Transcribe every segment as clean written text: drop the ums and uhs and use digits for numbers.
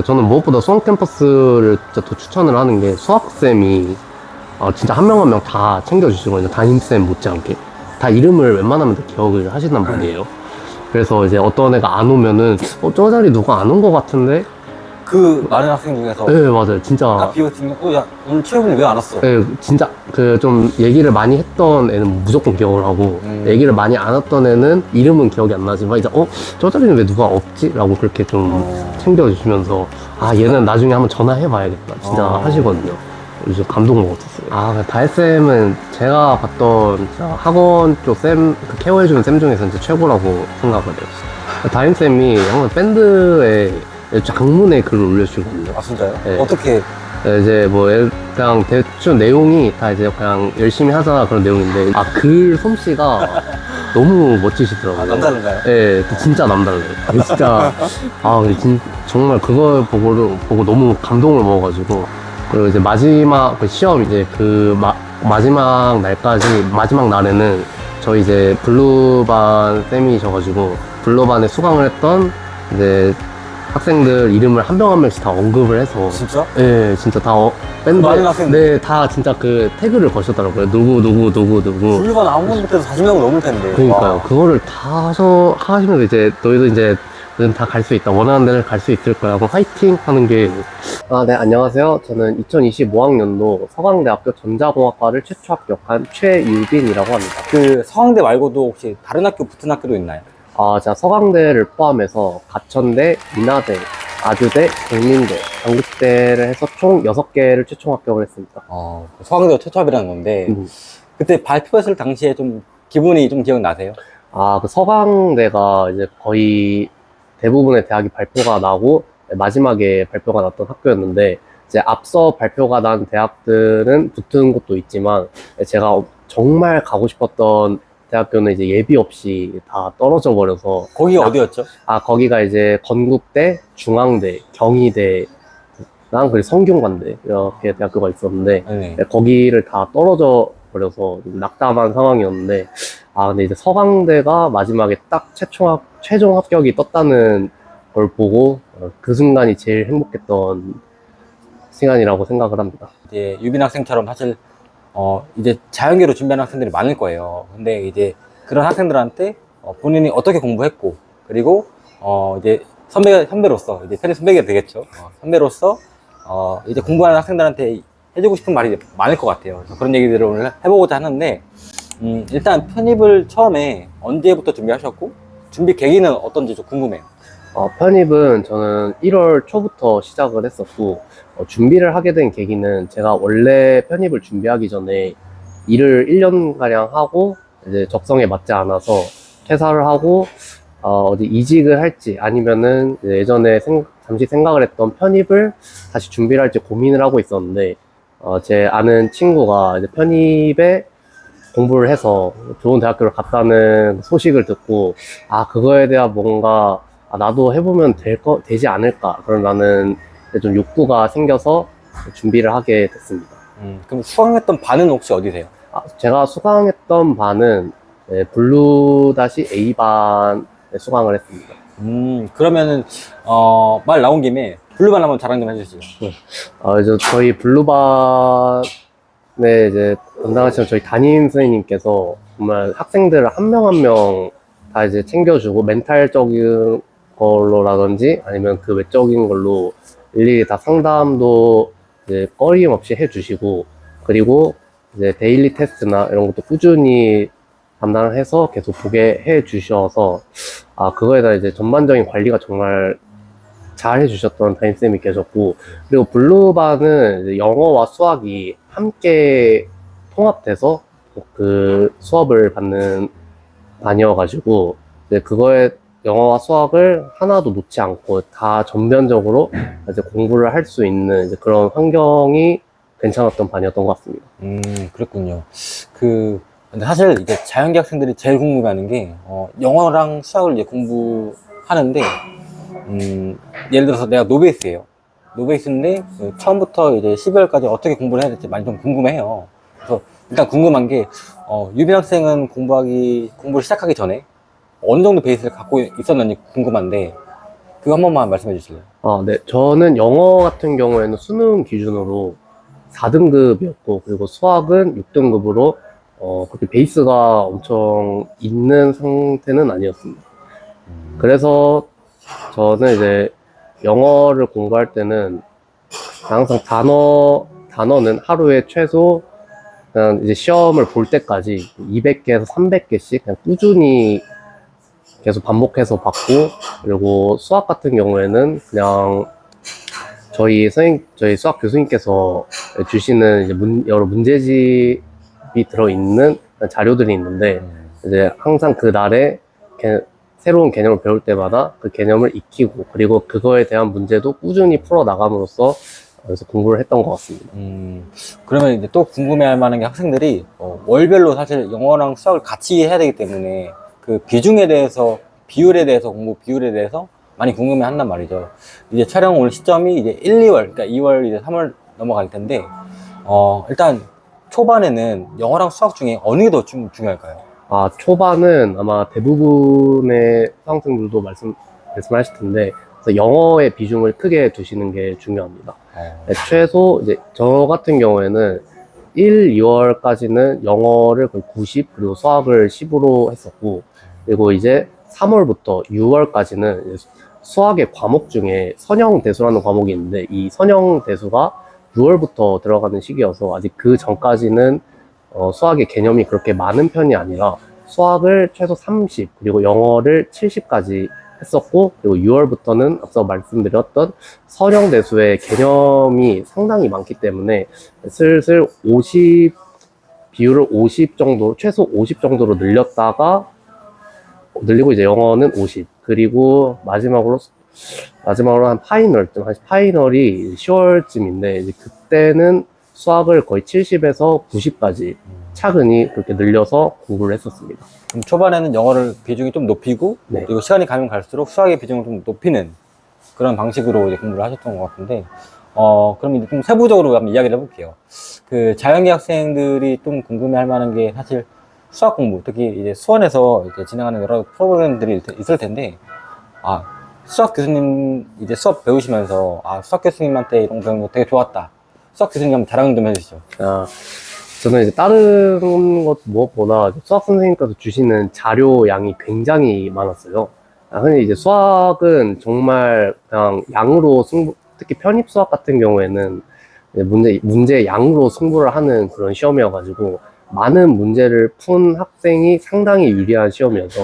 저는 무엇보다 수원 캠퍼스를 진짜 더 추천을 하는 게 수학쌤이 진짜 한 명 한 명 다 챙겨주시거든요. 담임쌤 못지않게. 다 이름을 웬만하면 다 기억을 하신단 말이에요. 그래서 이제 어떤 애가 안 오면은, 저 자리 누가 안 온 것 같은데? 그 많은 학생 중에서 네, 맞아요. 진짜. 딱 비거든요. 야, 오늘 체육은 왜 안 왔어? 네, 진짜 그 좀 얘기를 많이 했던 애는 무조건 기억을 하고, 얘기를 많이 안 했던 애는 이름은 기억이 안 나지만, 이제, 저 자리는 왜 누가 없지? 라고 그렇게 좀 챙겨주시면서, 얘는 나중에 한번 전화해봐야겠다. 진짜 하시거든요. 요즘 감동 먹었었어요. 다혜쌤은 제가 봤던 진짜 학원 쪽 쌤, 그 케어해주는 쌤 중에서 진짜 최고라고 생각을 해요. 담임쌤이 항상 밴드에 장문의 글을 올려주시거든요. 아, 진짜요? 네. 어떻게? 이제 뭐 그냥 대충 내용이 다 이제 그냥 열심히 하자 그런 내용인데 글 솜씨가 너무 멋지시더라고요. 아, 남다른가요? 네, 진짜 남달라요. 진짜 정말 그걸 보고 너무 감동을 먹어가지고 그리고 이제 마지막 그 시험 이제 마지막 날까지 마지막 날에는 저희 이제 블루반 쌤이셔가지고 블루반에 수강을 했던 이제 학생들 이름을 한 명 한 명씩 다 언급을 해서 진짜? 네, 진짜 다 밴드 많은 학생들? 네, 다 진짜 그 태그를 거셨더라고요. 누구 분류반 아무것도 못해도 40명 넘을 텐데. 그러니까요. 와. 그거를 다 하시면서 이제 너희도 이제 너희는 다 갈 수 있다. 원하는 데를 갈 수 있을 거야. 그럼 화이팅 하는 게. 네, 안녕하세요. 저는 2025학년도 서강대학교 전자공학과를 최초 합격한 최유빈이라고 합니다. 그 서강대 말고도 혹시 다른 학교 붙은 학교도 있나요? 제가 서강대를 포함해서 가천대, 인하대, 아주대, 국민대, 당국대를 해서 총 6개를 최종 합격을 했습니다. 서강대가 최초 합이라는 건데 그때 발표했을 당시에 좀 기분이 좀 기억나세요? 그 서강대가 이제 거의 대부분의 대학이 발표가 나고 마지막에 발표가 났던 학교였는데 이제 앞서 발표가 난 대학들은 붙은 곳도 있지만 제가 정말 가고 싶었던 대학교는 이제 예비 없이 다 떨어져 버려서 거기가 어디였죠? 거기가 이제 건국대, 중앙대, 경희대랑 그리고 성균관대 이렇게 대학교가 있었는데 네. 거기를 다 떨어져 버려서 좀 낙담한 상황이었는데 근데 이제 서강대가 마지막에 딱 최종 합격이 떴다는 걸 보고 그 순간이 제일 행복했던 시간이라고 생각을 합니다. 이제 유빈 학생처럼 사실 이제 자연계로 준비하는 학생들이 많을 거예요. 근데 이제 그런 학생들한테 본인이 어떻게 공부했고 그리고 이제 선배로서 이제 편의 선배가 되겠죠. 선배로서 이제 공부하는 학생들한테 해주고 싶은 말이 많을 것 같아요. 그래서 그런 얘기들을 오늘 해보고자 하는데 일단 편입을 처음에 언제부터 준비하셨고 준비 계기는 어떤지 좀 궁금해요. 편입은 저는 1월 초부터 시작을 했었고 준비를 하게 된 계기는 제가 원래 편입을 준비하기 전에 일을 1년가량 하고 이제 적성에 맞지 않아서 퇴사를 하고 어디 이직을 할지 아니면은 예전에 잠시 생각을 했던 편입을 다시 준비를 할지 고민을 하고 있었는데 제 아는 친구가 이제 편입에 공부를 해서 좋은 대학교를 갔다는 소식을 듣고 그거에 대한 뭔가 나도 해보면 되지 않을까 그런 나는 좀 욕구가 생겨서 준비를 하게 됐습니다. 그럼 수강했던 반은 혹시 어디세요? 제가 수강했던 반은 블루-A반에 수강을 했습니다. 그러면은 말 나온 김에 블루반 한번 자랑 좀 해주시죠. 이제 저희 블루반에 이제 담당하시는 저희 담임 선생님께서 정말 학생들을 한 명 한 명 다 이제 챙겨주고 멘탈적인 걸로라든지 아니면 그 외적인 걸로 일일이 다 상담도 이제 꺼림없이 해주시고 그리고 이제 데일리 테스트나 이런 것도 꾸준히 담당을 해서 계속 보게 해주셔서 그거에 대한 이제 전반적인 관리가 정말 잘 해주셨던 담임쌤이 계셨고 그리고 블루반은 이제 영어와 수학이 함께 통합돼서 그 수업을 받는 반이어가지고 이제 그거에 영어와 수학을 하나도 놓지 않고 다 전면적으로 이제 공부를 할 수 있는 이제 그런 환경이 괜찮았던 반이었던 것 같습니다. 그렇군요. 근데 사실 이제 자연계 학생들이 제일 궁금해하는 게 영어랑 수학을 이제 공부하는데 예를 들어서 내가 노베이스예요. 노베이스인데 처음부터 이제 12월까지 어떻게 공부를 해야 될지 많이 좀 궁금해요. 그래서 일단 궁금한 게 유빈 학생은 공부를 시작하기 전에 어느 정도 베이스를 갖고 있었는지 궁금한데 그거 한 번만 말씀해 주실래요? 네. 저는 영어 같은 경우에는 수능 기준으로 4등급이었고, 그리고 수학은 6등급으로, 그렇게 베이스가 엄청 있는 상태는 아니었습니다. 그래서 저는 이제 영어를 공부할 때는 항상 단어는 하루에 최소 그냥 이제 시험을 볼 때까지 200개에서 300개씩 그냥 꾸준히 계속 반복해서 받고, 그리고 수학 같은 경우에는 그냥 저희 수학 교수님께서 주시는 이제 여러 문제집이 들어있는 자료들이 있는데, 이제 항상 그 날에 새로운 개념을 배울 때마다 그 개념을 익히고, 그리고 그거에 대한 문제도 꾸준히 풀어 나감으로써 그래서 공부를 했던 것 같습니다. 그러면 이제 또 궁금해할 만한 게 학생들이 월별로 사실 영어랑 수학을 같이 해야 되기 때문에 그 비중에 대해서, 공부 비율에 대해서 많이 궁금해 한단 말이죠. 이제 촬영 올 시점이 이제 1, 2월, 그러니까 2월, 이제 3월 넘어갈 텐데, 일단 초반에는 영어랑 수학 중에 어느 게 더 중요할까요? 초반은 아마 대부분의 수강생들도 말씀하실 텐데, 그래서 영어의 비중을 크게 두시는 게 중요합니다. 최소 이제 저 같은 경우에는 1, 2월까지는 영어를 거의 90, 그리고 수학을 10으로 했었고, 그리고 이제 3월부터 6월까지는 수학의 과목 중에 선형대수라는 과목이 있는데, 이 선형대수가 6월부터 들어가는 시기여서 아직 그 전까지는 수학의 개념이 그렇게 많은 편이 아니라 수학을 최소 30, 그리고 영어를 70까지 했었고, 그리고 6월부터는 앞서 말씀드렸던 선형대수의 개념이 상당히 많기 때문에 슬슬 비율을 50 정도, 최소 50 정도로 늘리고 이제 영어는 50, 그리고 마지막으로 한 파이널이 10월쯤인데, 이제 그때는 수학을 거의 70에서 90까지 차근히 그렇게 늘려서 공부를 했었습니다. 그럼 초반에는 영어를 비중이 좀 높이고, 네. 그리고 시간이 가면 갈수록 수학의 비중을 좀 높이는 그런 방식으로 이제 공부를 하셨던 것 같은데, 그럼 이제 좀 세부적으로 한번 이야기를 해볼게요. 그 자연계 학생들이 좀 궁금해할 만한 게 사실 수학 공부, 특히 이제 수원에서 이제 진행하는 여러 프로그램들이 있을 텐데, 수학 교수님 이제 수업 배우시면서 수학 교수님한테 이런 거 배운 거 되게 좋았다. 수학 교수님 한번 자랑 좀 해주시죠. 저는 이제 다른 것 무엇보다 수학 선생님께서 주시는 자료 양이 굉장히 많았어요. 근데 이제 수학은 정말 그냥 양으로 특히 편입 수학 같은 경우에는 문제 양으로 승부를 하는 그런 시험이어가지고, 많은 문제를 푼 학생이 상당히 유리한 시험이어서,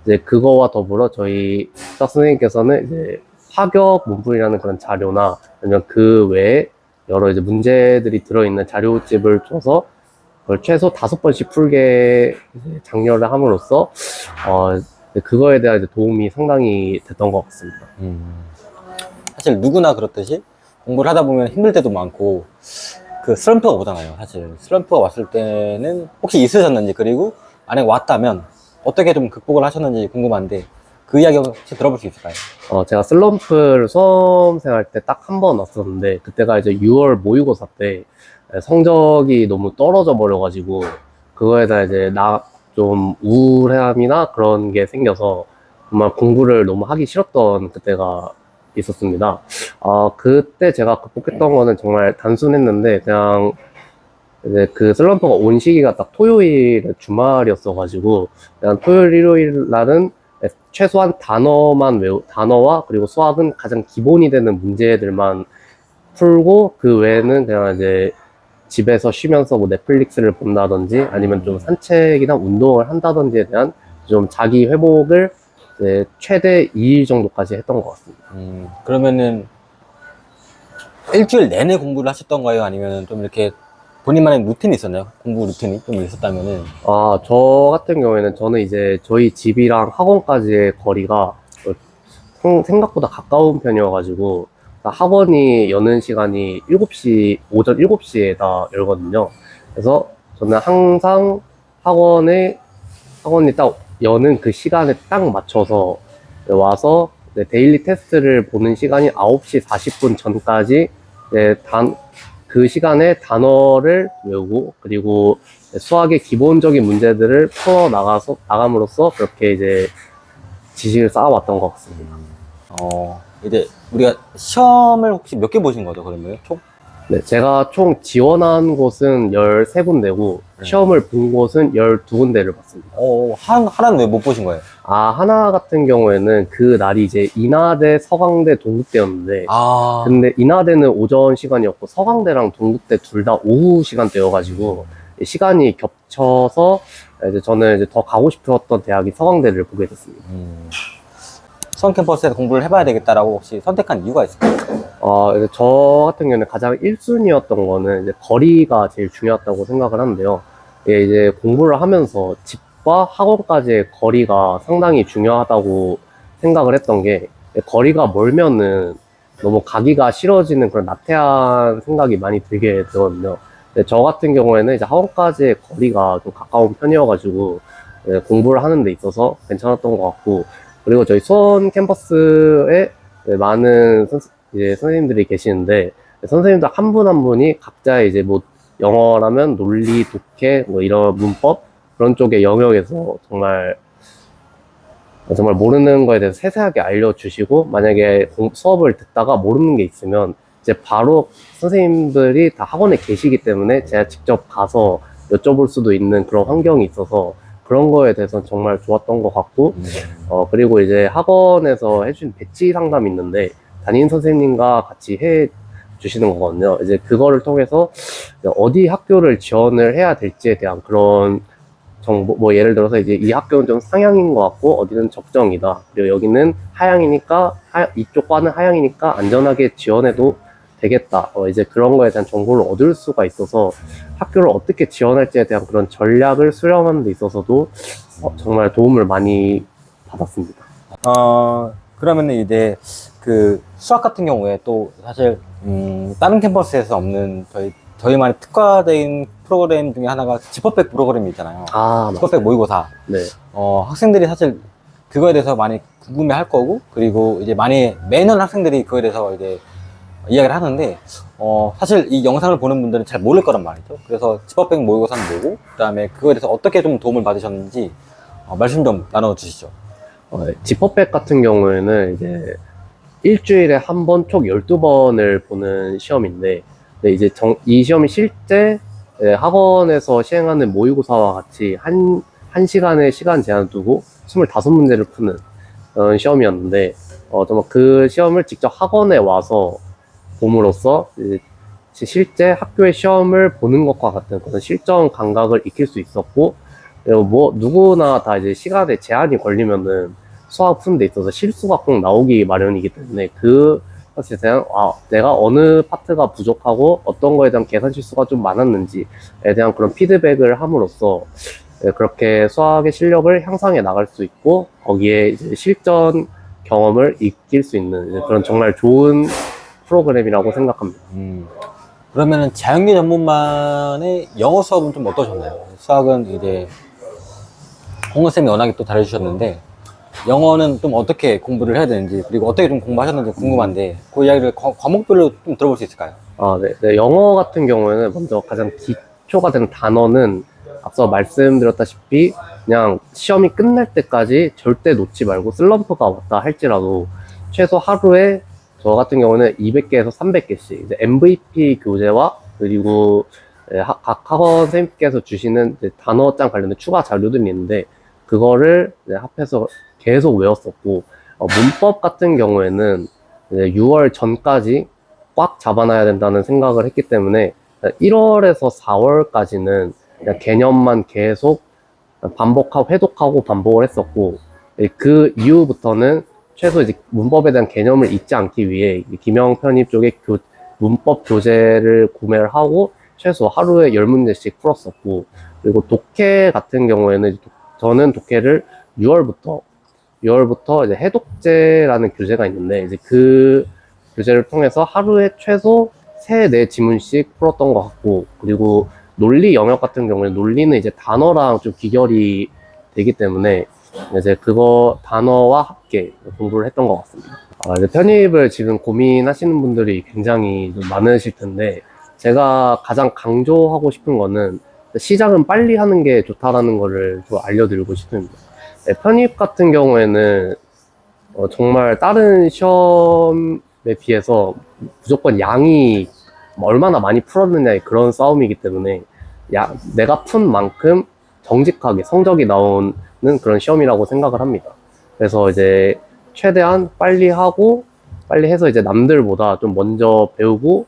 이제 그거와 더불어 저희 수학 선생님께서는 이제 파격 문풀이라는 그런 자료나 아니면 그 외에 여러 이제 문제들이 들어있는 자료집을 줘서 그걸 최소 5번씩 풀게 이제 장려를 함으로써 그거에 대한 이제 도움이 상당히 됐던 것 같습니다. 사실 누구나 그렇듯이 공부를 하다 보면 힘들 때도 많고 그 슬럼프가 오잖아요. 사실 슬럼프가 왔을 때는 혹시 있으셨는지, 그리고 만약에 왔다면 어떻게 좀 극복을 하셨는지 궁금한데, 그 이야기 혹시 들어볼 수 있을까요? 제가 슬럼프를 수험생활 때 딱 한 번 왔었는데, 그때가 이제 6월 모의고사 때 성적이 너무 떨어져 버려가지고, 그거에 대해 이제 좀 우울함이나 그런 게 생겨서 정말 공부를 너무 하기 싫었던 그때가 있었습니다. 그때 제가 극복했던 거는 정말 단순했는데, 그냥 이제 그 슬럼프가 온 시기가 딱 토요일 주말이었어가지고, 그냥 토요일, 일요일 날은 최소한 단어와 그리고 수학은 가장 기본이 되는 문제들만 풀고, 그 외에는 그냥 이제 집에서 쉬면서 뭐 넷플릭스를 본다든지 아니면 좀 산책이나 운동을 한다든지에 대한 좀 자기 회복을 이제 최대 2일 정도까지 했던 것 같습니다. 그러면은 일주일 내내 공부를 하셨던가요? 아니면 좀 이렇게 본인만의 루틴이 있었나요? 공부 루틴이 좀 있었다면은. 저 같은 경우에는 저는 이제 저희 집이랑 학원까지의 거리가 생각보다 가까운 편이어가지고, 학원이 여는 시간이 오전 7시에 다 열거든요. 그래서 저는 항상 학원이 딱 여는 그 시간에 딱 맞춰서 와서 데일리 테스트를 보는 시간이 9시 40분 전까지 그 시간에 단어를 외우고, 그리고 수학의 기본적인 문제들을 풀어 나감으로써 그렇게 이제 지식을 쌓아왔던 것 같습니다. 이제 우리가 시험을 혹시 몇 개 보신 거죠, 그러면? 총? 네, 제가 총 지원한 곳은 13군데고, 네. 시험을 본 곳은 12군데를 봤습니다. 하나는 왜 못 보신 거예요? 하나 같은 경우에는 그 날이 이제 인하대, 서강대, 동국대였는데, 근데 인하대는 오전 시간이었고, 서강대랑 동국대 둘 다 오후 시간대여가지고, 시간이 겹쳐서, 이제 저는 이제 더 가고 싶었던 대학이 서강대를 보게 됐습니다. 수원 캠퍼스에서 공부를 해봐야 되겠다라고 혹시 선택한 이유가 있을까요? 이제 저 같은 경우는 가장 1순위였던 거는 이제 거리가 제일 중요했다고 생각을 하는데요. 이게 이제 공부를 하면서 집과 학원까지의 거리가 상당히 중요하다고 생각을 했던 게, 거리가 멀면은 너무 가기가 싫어지는 그런 나태한 생각이 많이 들게 되거든요. 근데 저 같은 경우에는 이제 학원까지의 거리가 좀 가까운 편이어가지고 공부를 하는 데 있어서 괜찮았던 것 같고, 그리고 저희 수원 캠퍼스에 많은 이제 선생님들이 계시는데, 선생님들 한 분 한 분이 각자 이제 뭐 영어라면 논리, 독해, 뭐 이런 문법 그런 쪽의 영역에서 정말 모르는 거에 대해서 세세하게 알려주시고, 만약에 수업을 듣다가 모르는 게 있으면 이제 바로 선생님들이 다 학원에 계시기 때문에 제가 직접 가서 여쭤볼 수도 있는 그런 환경이 있어서 그런 거에 대해서 정말 좋았던 것 같고, 그리고 이제 학원에서 해준 배치 상담이 있는데 담임 선생님과 같이 해 주시는 거거든요. 이제 그거를 통해서 어디 학교를 지원을 해야 될지에 대한 그런 정보, 뭐 예를 들어서 이제 이 학교는 좀 상향인 것 같고 어디는 적정이다. 그리고 여기는 하향이니까 이쪽 과는 하향이니까 안전하게 지원해도 되겠다. 이제 그런 거에 대한 정보를 얻을 수가 있어서 학교를 어떻게 지원할지에 대한 그런 전략을 수령하는 데 있어서도 정말 도움을 많이 받았습니다. 그러면은 이제 그 수학 같은 경우에 또 사실 다른 캠퍼스에서 없는 저희만의 특화된 프로그램 중에 하나가 지퍼백 프로그램이 있잖아요. 지퍼백 모의고사. 네. 학생들이 사실 그거에 대해서 많이 궁금해 할 거고, 그리고 이제 매년 학생들이 그거에 대해서 이제 이야기를 하는데, 사실 이 영상을 보는 분들은 잘 모를 거란 말이죠. 그래서 지퍼백 모의고사는 뭐고, 그 다음에 그거에 대해서 어떻게 좀 도움을 받으셨는지, 말씀 좀 나눠주시죠. 지퍼백 같은 경우에는 이제 일주일에 한 번 총 12번을 보는 시험인데, 네, 이제 이 시험이 실제 학원에서 시행하는 모의고사와 같이 한 시간의 시간 제한을 두고 25문제를 푸는 시험이었는데, 정말 그 시험을 직접 학원에 와서 봄으로써 이제 실제 학교의 시험을 보는 것과 같은 그런 실전 감각을 익힐 수 있었고, 그리고 뭐 누구나 다 이제 시간에 제한이 걸리면은 수학 푸는 데 있어서 실수가 꼭 나오기 마련이기 때문에 그 사실 대한 내가 어느 파트가 부족하고 어떤 거에 대한 계산 실수가 좀 많았는지에 대한 그런 피드백을 함으로써 그렇게 수학의 실력을 향상해 나갈 수 있고, 거기에 이제 실전 경험을 익힐 수 있는 그런 정말 좋은 프로그램이라고 생각합니다. 그러면은 자연계 전문반의 영어 수업은 좀 어떠셨나요? 수학은 이제 홍은쌤이 워낙에 또 잘해주셨는데, 영어는 좀 어떻게 공부를 해야 되는지, 그리고 어떻게 좀 공부하셨는지 궁금한데, 그 이야기를 과목별로 좀 들어볼 수 있을까요? 네. 영어 같은 경우에는 먼저 가장 기초가 되는 단어는 앞서 말씀드렸다시피 그냥 시험이 끝날 때까지 절대 놓지 말고, 슬럼프가 왔다 할지라도 최소 하루에 저 같은 경우는 200개에서 300개씩 MVP 교재와 그리고 각 학원 선생님께서 주시는 단어장 관련된 추가 자료들이 있는데 그거를 합해서 계속 외웠었고, 문법 같은 경우에는 6월 전까지 꽉 잡아놔야 된다는 생각을 했기 때문에 1월에서 4월까지는 그냥 개념만 계속 반복하고 회독하고 반복을 했었고, 그 이후부터는 최소 이제 문법에 대한 개념을 잊지 않기 위해 김영 편입 쪽에 문법 교재를 구매를 하고 최소 하루에 10문제씩 풀었었고, 그리고 독해 같은 경우에는 저는 독해를 6월부터 이제 해독제라는 교재가 있는데 이제 그 교재를 통해서 하루에 최소 3, 4지문씩 풀었던 것 같고, 그리고 논리 영역 같은 경우에는 논리는 이제 단어랑 좀 귀결이 되기 때문에 이제 그거 단어와 함께 공부를 했던 것 같습니다. 이제 편입을 지금 고민하시는 분들이 굉장히 좀 많으실 텐데, 제가 가장 강조하고 싶은 거는 시작은 빨리 하는 게 좋다라는 거를 좀 알려드리고 싶습니다. 편입 같은 경우에는 정말 다른 시험에 비해서 무조건 양이 얼마나 많이 풀었느냐의 그런 싸움이기 때문에 내가 푼 만큼 정직하게 성적이 나오는 그런 시험이라고 생각을 합니다. 그래서 이제 최대한 빨리 하고 빨리 해서 이제 남들보다 좀 먼저 배우고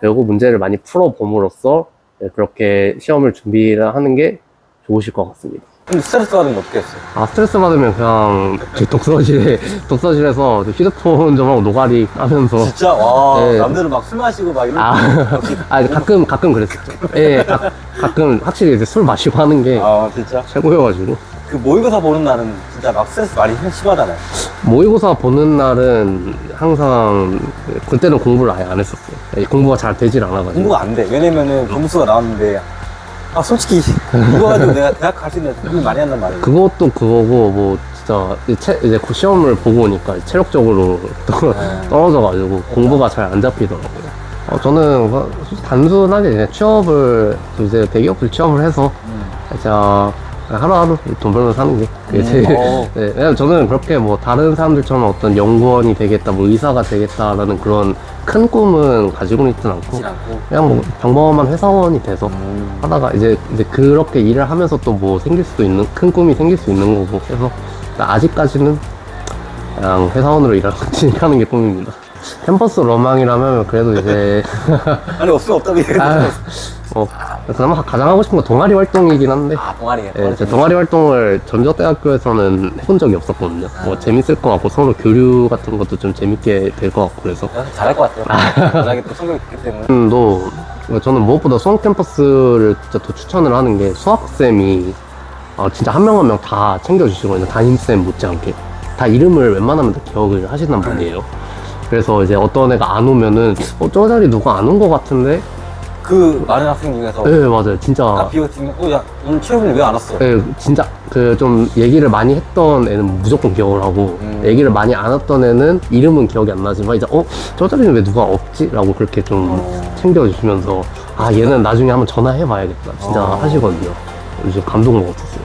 문제를 많이 풀어봄으로써 그렇게 시험을 준비를 하는 게 좋으실 것 같습니다. 근데 스트레스 받으면 어떻게 했어요? 스트레스 받으면 그냥 제 독서실에서 휴대폰 좀 하고 노가리 까면서. 진짜? 와, 네. 남들은 막 술 마시고 막 이런 가끔 그랬었죠. 예, 가끔 확실히 이제 술 마시고 하는 게 진짜? 최고여가지고. 그 모의고사 보는 날은 진짜 막 스트레스 많이 심하잖아요. 모의고사 보는 날은 항상, 그때는 공부를 아예 안 했었어요. 공부가 잘 되질 않아가지고. 공부가 안 돼. 왜냐면은 점수가 나왔는데, 솔직히, 이거 가지고 내가 대학 갈 수 있는 고민 많이 한단 말이에요. 그것도 그거고, 뭐, 진짜, 이제 그 시험을 보고 오니까 체력적으로 떨어져가지고 공부가 잘 안 잡히더라고요. 저는 단순하게 그냥 이제 대기업을 취업을 해서, 진짜, 하루하루 돈 벌면서 사는 게 그게 제일. 네, 왜냐면 저는 그렇게 뭐 다른 사람들처럼 어떤 연구원이 되겠다, 뭐 의사가 되겠다라는 그런 큰 꿈은 가지고는 있진 않고, 그냥 뭐 평범한 회사원이 돼서 하다가 이제 그렇게 일을 하면서 또 뭐 생길 수도 있는, 큰 꿈이 생길 수 있는 거고, 그래서 아직까지는 그냥 회사원으로 진행하는 게 꿈입니다. 캠퍼스 로망이라면 그래도 이제 아니, 없으면 없다고 얘기했어요. 그나마 가장 하고 싶은 건 동아리 활동이긴 한데, 동아리에. 제 동아리 활동을 전적대학교에서는 해본 적이 없었거든요. 뭐 재밌을 것 같고 서로 교류 같은 것도 좀 재밌게 될 것 같고 그래서. 잘할 것 같아요. 만약에 또 성적이 좋기 때문에. 저는 무엇보다 수원 캠퍼스를 진짜 더 추천을 하는 게 수학쌤이 진짜 한 명 한 명 다 챙겨주시거든요. 담임쌤 못지않게. 다 이름을 웬만하면 다 기억을 하신단 말이에요. 그래서 이제 어떤 애가 안 오면은 저 자리 누가 안 온 것 같은데? 그 많은 학생 중에서. 네, 맞아요. 진짜. 비오팀, 야, 오늘 체육을 왜 안 왔어? 네, 진짜 좀 얘기를 많이 했던 애는 무조건 기억을 하고, 얘기를 많이 안 했던 애는 이름은 기억이 안 나지만 이제 저 자리는 왜 누가 없지? 라고 그렇게 좀 챙겨주시면서 얘는 나중에 한번 전화해봐야겠다 진짜 하시거든요. 요즘 감동 먹었었어요.